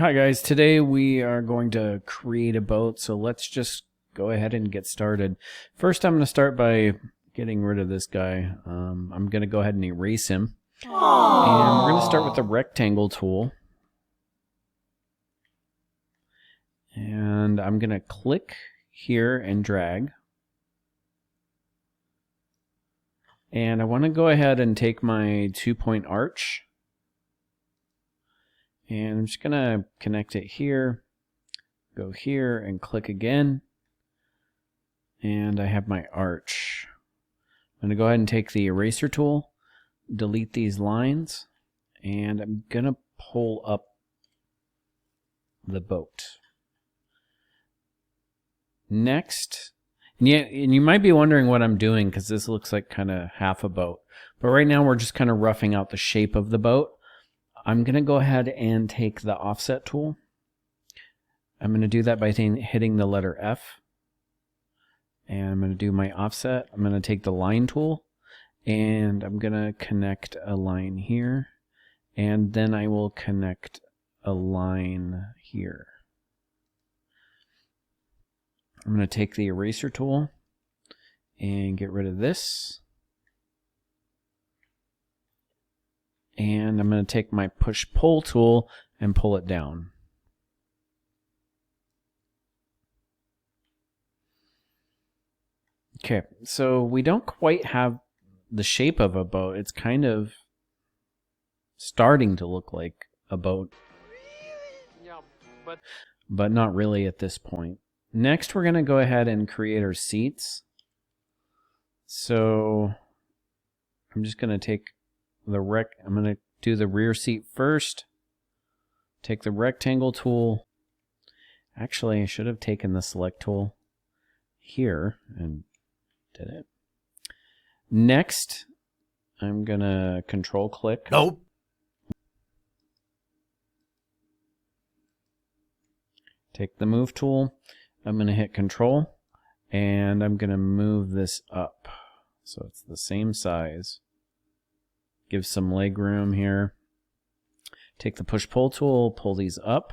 Hi guys, today we are going to create a boat, so let's just go ahead and get started. First I'm going to start by getting rid of this guy. I'm going to go ahead and erase him. Aww. And we're going to start with the rectangle tool. And I'm going to click here and drag. And I want to go ahead and take my 2-point arch. And I'm just going to connect it here, go here and click again. And I have my arch. I'm going to go ahead and take the eraser tool, delete these lines, and I'm going to pull up the boat. Next, and you might be wondering what I'm doing because this looks like kind of half a boat. But right now we're just kind of roughing out the shape of the boat. I'm going to go ahead and take the offset tool. I'm going to do that by hitting the letter F. And I'm going to do my offset. I'm going to take the line tool and I'm going to connect a line here. And then I will connect a line here. I'm going to take the eraser tool and get rid of this. And I'm going to take my push-pull tool and pull it down. Okay, so we don't quite have the shape of a boat. It's kind of starting to look like a boat, yeah, but not really at this point. Next, we're going to go ahead and create our seats. So I'm just going to take I'm going to do the rear seat first. Take the rectangle tool. Actually, I should have taken the select tool here and did it. Next, I'm going to control click. Nope. Take the move tool. I'm going to hit control and I'm going to move this up so it's the same size. Give some leg room here. Take the push-pull tool, pull these up.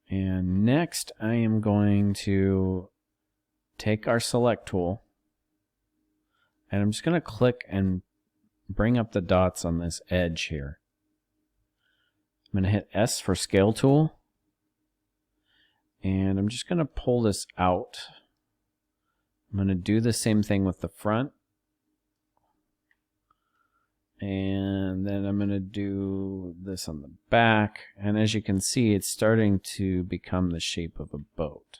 And next I am going to take our select tool and I'm just going to click and bring up the dots on this edge here. I'm going to hit S for scale tool. And I'm just going to pull this out. I'm going to do the same thing with the front. And then I'm going to do this on the back. And as you can see, it's starting to become the shape of a boat.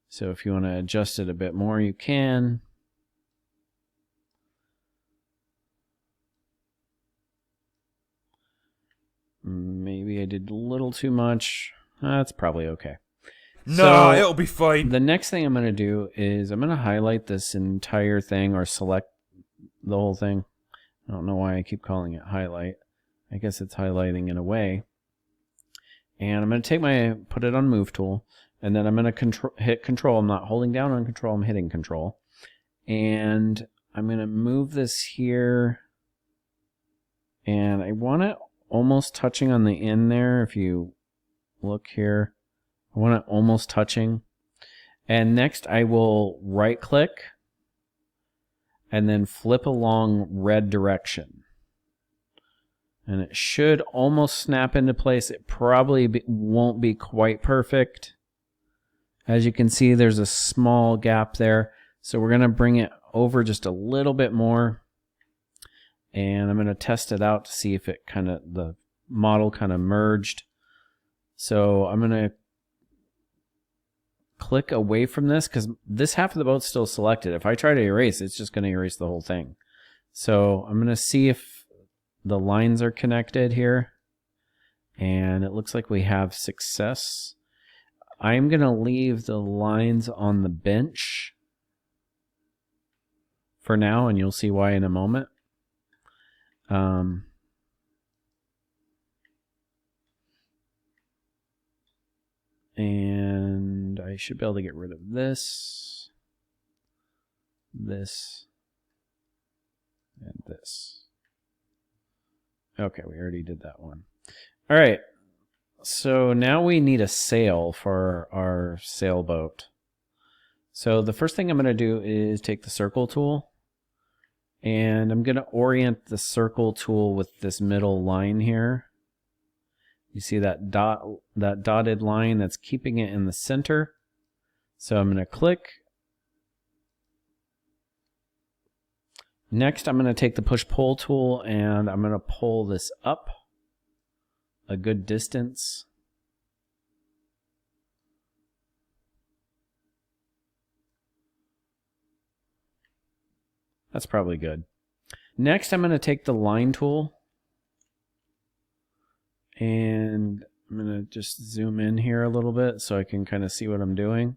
So if you want to adjust it a bit more, you can. Maybe I did a little too much. That's probably okay. No, so it'll be fine. The next thing I'm going to do is I'm going to highlight this entire thing or select the whole thing. I don't know why I keep calling it highlight. I guess it's highlighting in a way. And I'm going to take put it on move tool, and then I'm going to hit control. I'm not holding down on control, I'm hitting control. And I'm going to move this here. And I want it almost touching on the end there. If you look here, I want it almost touching. And next I will right click and then flip along red direction. And it should almost snap into place. It probably won't be quite perfect. As you can see, there's a small gap there. So we're going to bring it over just a little bit more. And I'm going to test it out to see if the model kind of merged. So I'm going to click away from this because this half of the boat's still selected. If I try to erase, it's just going to erase the whole thing. So I'm going to see if the lines are connected here. And it looks like we have success. I'm going to leave the lines on the bench for now, and you'll see why in a moment. And I should be able to get rid of this, And this. Okay, we already did that one. All right. So now we need a sail for our sailboat. So the first thing I'm going to do is take the circle tool, and I'm going to orient the circle tool with this middle line here. You see that dotted line that's keeping it in the center. So I'm going to click. Next, I'm going to take the push-pull tool and I'm going to pull this up a good distance. That's probably good. Next, I'm going to take the line tool and I'm going to just zoom in here a little bit so I can kind of see what I'm doing.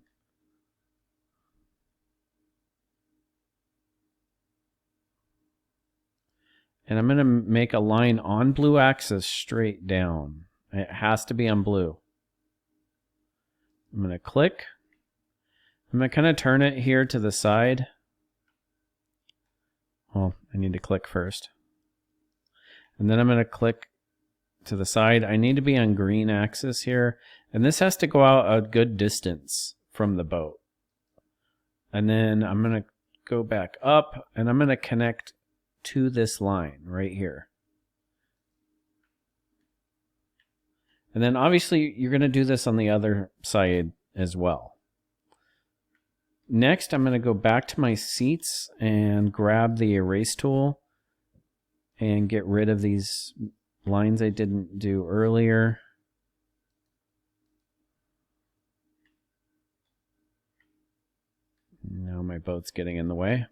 And I'm going to make a line on blue axis straight down. It has to be on blue. I'm going to click. I'm going to kind of turn it here to the side. Well, I need to click first. And then I'm going to click to the side. I need to be on green axis here. And this has to go out a good distance from the boat. And then I'm going to go back up and I'm going to connect to this line right here. And then obviously you're going to do this on the other side as well. Next, I'm going to go back to my seats and grab the erase tool and get rid of these lines I didn't do earlier. Now my boat's getting in the way.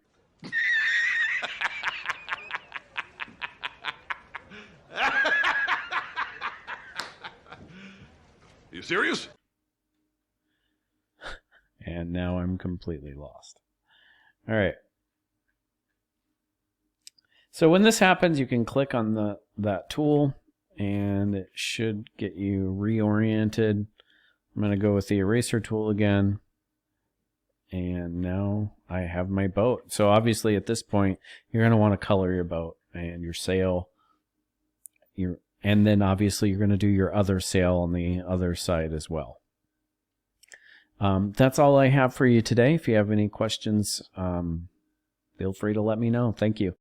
You serious? And now I'm completely lost. All right. So when this happens, you can click on that tool and it should get you reoriented. I'm going to go with the eraser tool again. And now I have my boat. So obviously at this point, you're going to want to color your boat and your sail. And then obviously you're going to do your other sail on the other side as well. That's all I have for you today. If you have any questions, feel free to let me know. Thank you.